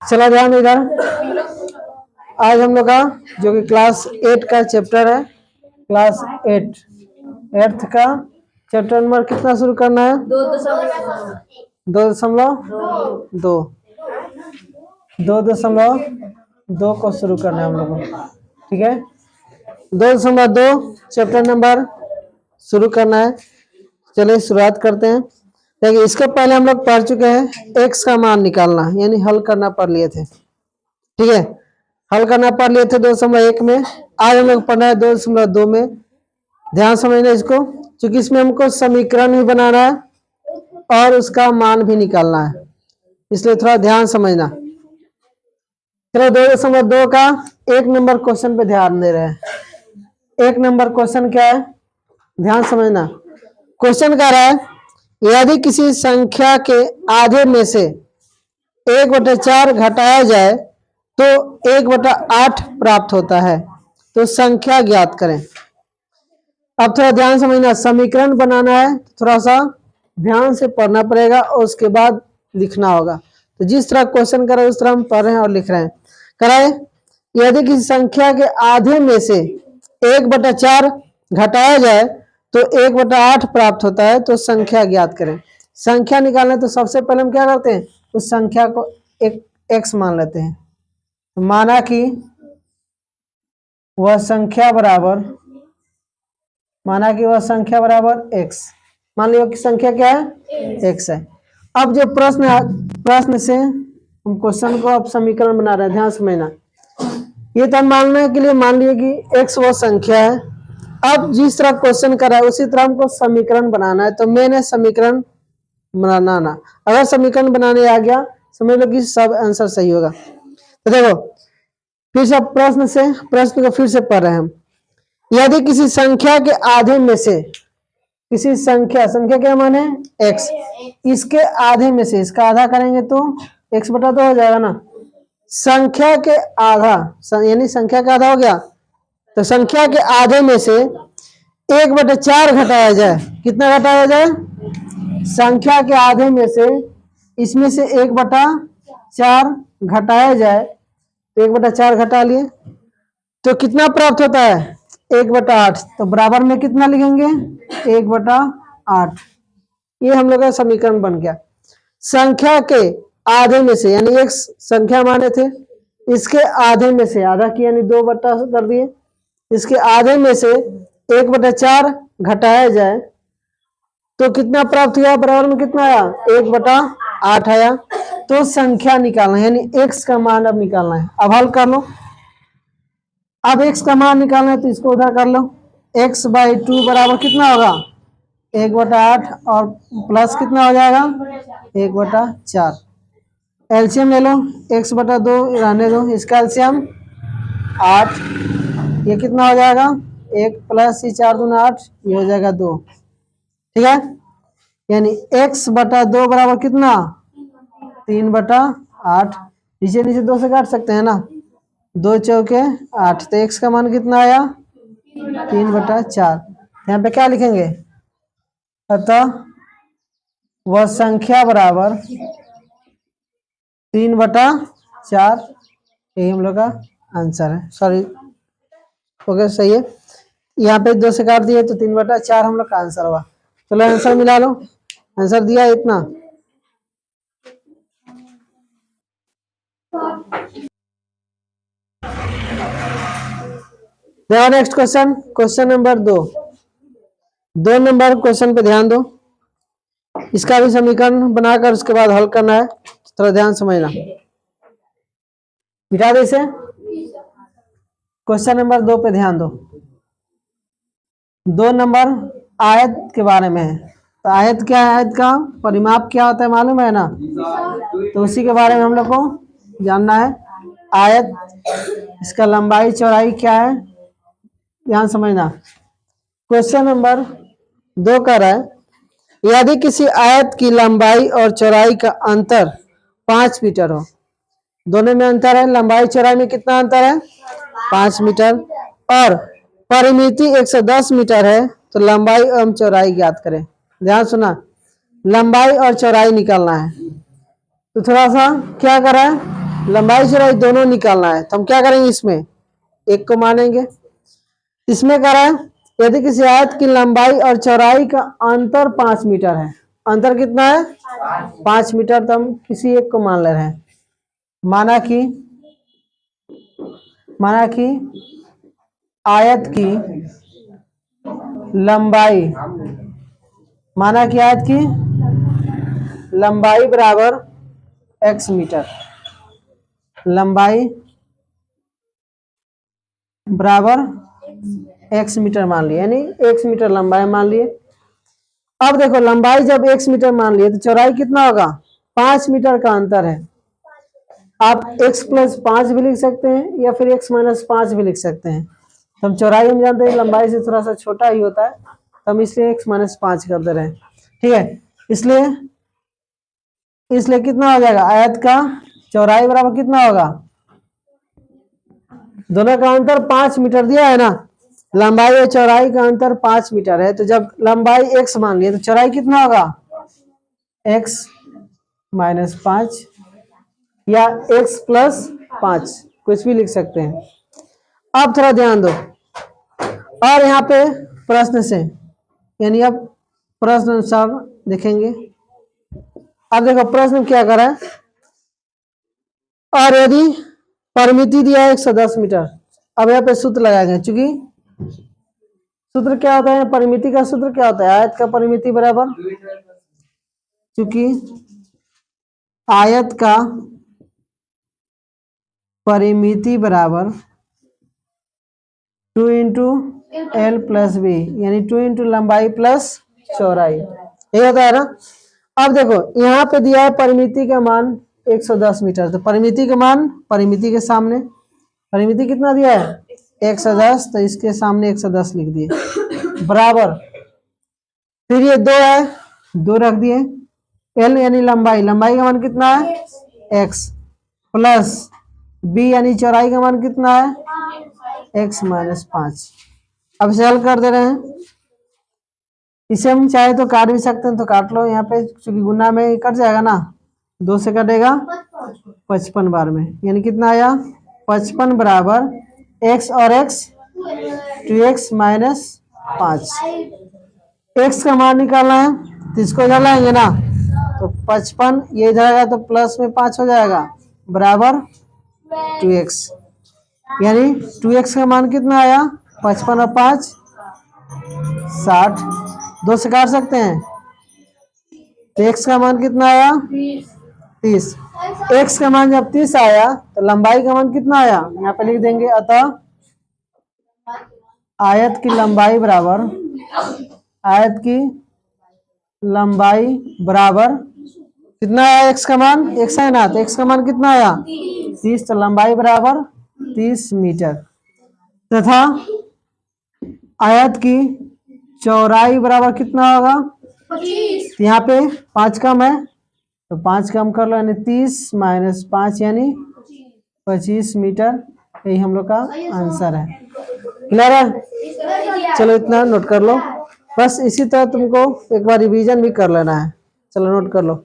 चला ध्यान इधर। आज हम लोग का जो कि क्लास 8 का चैप्टर है, क्लास 8 का चैप्टर नंबर कितना शुरू करना है? 2.2 2.2 को शुरू करना है हम लोग को। ठीक है, 2.2 चैप्टर नंबर शुरू करना है। चलिए शुरुआत करते हैं। देखिए, इसके पहले हम लोग पढ़ चुके हैं एक्स का मान निकालना, यानी हल करना पढ़ लिए थे। ठीक है, हल करना पढ़ लिए थे 2.1 में। आज हम लोग पढ़ना है 2.2 में। ध्यान समझना इसको, क्योंकि इसमें हमको समीकरण भी बनाना है और उसका मान भी निकालना है, इसलिए थोड़ा ध्यान समझना। चलो 2.2 का 1 नंबर क्वेश्चन पे ध्यान दे रहे हैं। 1 नंबर क्वेश्चन क्या है, ध्यान समझना। क्वेश्चन कह रहा है, यदि किसी संख्या के आधे में से 1/4 घटाया जाए तो 1/8 प्राप्त होता है, तो संख्या ज्ञात करें। अब थोड़ा ध्यान समझना, समीकरण बनाना है, थोड़ा सा ध्यान से पढ़ना पड़ेगा और उसके बाद लिखना होगा। तो जिस तरह क्वेश्चन कर रहे हैं उस तरह हम पढ़ रहे हैं और लिख रहे हैं। कराए, यदि किसी संख्या के आधे में से 1/4 घटाया जाए तो 1/8 प्राप्त होता है, तो संख्या ज्ञात करें। संख्या निकालना है तो सबसे पहले हम क्या करते हैं, उस संख्या को एक एक्स मान लेते हैं। तो माना कि वह संख्या बराबर एक्स। मान लियो कि संख्या क्या है, एक्स है। अब जो प्रश्न से हम क्वेश्चन को अब समीकरण बना रहे हैं, ध्यान समझना। ये तो मानने के लिए मान लिए कि एक्स वो संख्या है। अब जिस तरह क्वेश्चन कर रहा है उसी तरह हमको समीकरण बनाना है, तो मैंने समीकरण बनाना। अगर समीकरण बनाने आ गया समझ लो कि सब आंसर सही होगा। तो देखो, फिर से प्रश्न को फिर से पढ़ रहे हैं हम। यदि किसी संख्या के आधे में से, किसी संख्या क्या माने, एक्स, इसके आधे में से, इसका आधा करेंगे तो x/2 हो जाएगा ना। संख्या के आधा, यानी संख्या का आधा हो गया, तो संख्या के आधे में से 1/4 घटाया जाए। कितना घटाया जाए? संख्या के आधे में से इसमें से 1/4 घटाया जाए, तो 1/4 घटा लिए तो कितना प्राप्त होता है? 1/8। तो बराबर में कितना लिखेंगे? 1/8। ये हम लोग का समीकरण बन गया। संख्या के आधे में से, यानी एक संख्या माने थे, इसके आधे में से, आधा की यानी 2 बटा कर दिए, इसके आधे में से 1/4 घटाया जाए तो कितना प्राप्त हुआ? बराबर में कितना आया? 1/8 आया। तो संख्या निकालना है, यानी एक्स का मान अब निकालना है। अब हल कर लो। अब x का मान निकालना है तो इसको उधर कर लो। x/2 बराबर कितना होगा? 1/8 और प्लस कितना हो जाएगा? 1/4। एलसीएम ले लो, x/2 रहने दो, इसका एलसीएम 8। ये कितना हो जाएगा? 1 प्लस 4 दूना 8, ये हो जाएगा 2। ठीक है, यानी x/2 बराबर कितना? 3/8। नीचे 2 से काट सकते हैं ना, 2 चौके 8। तो x का मान कितना आया? 3/4। यहाँ पे क्या लिखेंगे? अतः वह संख्या बराबर 3/4। यही हम लोग का आंसर है। सॉरी, ओके, सही है। यहाँ पे 2 से काट दिए तो 3/4 हम लोग का आंसर हुआ। चलो आंसर मिला लो। आंसर दिया इतना। Next question, question number 2 number question पे ध्यान दो। इसका भी समीकरण बनाकर उसके बाद हल करना है, थोड़ा ध्यान समझना। मिटा दे इसे। क्वेश्चन नंबर 2 पे ध्यान दो। 2 नंबर आयत के बारे में है। तो आयत क्या है? आयत का परिमाप क्या होता है मालूम है ना? तो उसी के बारे में हम लोग को जानना है। आयत, इसका लंबाई चौड़ाई क्या है, ध्यान समझना। क्वेश्चन नंबर 2 कह रहा है, यदि किसी आयत की लंबाई और चौड़ाई का अंतर 5 मीटर हो, दोनों में अंतर है, लंबाई चौड़ाई में कितना अंतर है? 5 मीटर, और परिमिति 110 मीटर है, तो लंबाई एवं चौड़ाई ज्ञात करें। ध्यान सुना, लंबाई और चौड़ाई निकालना है। तो थोड़ा सा क्या कर रहा है, लंबाई चौड़ाई दोनों निकालना है, तो हम क्या करेंगे, इसमें एक को मानेंगे। इसमें कह रहा है यदि किसी आयत की लंबाई और चौड़ाई का अंतर 5 मीटर है, अंतर कितना है 5 मीटर, तो हम किसी एक को मान ले रहे हैं। माना कि आयत की लंबाई, माना कि आयत की लंबाई बराबर x मीटर, लंबाई बराबर x मीटर मान लिए, यानी x मीटर लंबाई मान लिए। अब देखो लंबाई जब x मीटर मान लिए तो चौड़ाई कितना होगा, 5 मीटर का अंतर है। आप x प्लस 5 भी लिख सकते हैं या फिर x माइनस 5 भी लिख सकते हैं। तो हम चौड़ाई हम जानते हैं लंबाई से थोड़ा सा छोटा ही होता है, तो हम इसलिए x माइनस 5 कर दे रहे हैं। ठीक है, इसलिए कितना हो जाएगा, आयत का चौड़ाई बराबर कितना होगा, दोनों का अंतर 5 मीटर दिया है ना, लंबाई और चौड़ाई का अंतर 5 मीटर है, तो जब लंबाई x मान लिए तो चौड़ाई कितना होगा, x माइनस 5 या x प्लस 5, कुछ भी लिख सकते हैं। अब थोड़ा ध्यान दो, और यहाँ पे प्रश्न से, यानी अब प्रश्न अनुसार देखेंगे। अब देखो प्रश्न क्या कर रहा है, और यदि परिमिति दिया है 110 मीटर। अब यहाँ पे सूत्र लगाएंगे, चूंकि सूत्र क्या होता है, परिमिति का सूत्र क्या होता है, आयत का परिमिति बराबर, चूंकि आयत का परिमिति बराबर 2 इंटू एल प्लस बी, यानी 2 इंटू लंबाई प्लस चौड़ाई, ये होता है ना। अब देखो यहाँ पे दिया है परिमिति का मान 110 मीटर, तो परिमिति का मान, परिमिति के सामने परिमिति कितना दिया है 110, तो इसके सामने 110 लिख दिए, बराबर, फिर ये 2 है, 2 रख दिए, एल यानी लंबाई, लंबाई का मान कितना है x, प्लस बी यानी चौड़ाई का मान कितना है x माइनस 5। अब इसे हल कर दे रहे हैं, इसे हम चाहे तो काट भी सकते हैं, तो काट लो, यहाँ पे चूंकि गुना में कट जाएगा ना, 2 से कटेगा 55 बार में, यानी कितना आया 55 बराबर x और x 2x माइनस 5। x का मान निकालना है तो इसको इधर लाएंगे ना, तो 55 ये इधर आएगा तो प्लस में 5 हो जाएगा, बराबर 2x, यानी 2x का मान कितना आया 55 और 5 60, 2 से काट सकते हैं, तो x का मान कितना आया 30। x का मान जब 30 आया तो लंबाई का मान कितना आया, यहाँ पे लिख देंगे, अतः आयत की लंबाई बराबर, आयत की लंबाई बराबर कितना आया, x का मान, x है ना, तो x का मान कितना आया 30, तो लंबाई बराबर 30 मीटर, तथा आयत की चौड़ाई बराबर कितना होगा, तो यहाँ पे 5 कम है तो 5 कम कर लो, यानी 30 माइनस 5 यानी 25 मीटर, यही हम लोग का आंसर है। क्लियर है, चलो इतना नोट कर लो, बस इसी तरह तुमको एक बार रिवीजन भी कर लेना है, चलो नोट कर लो।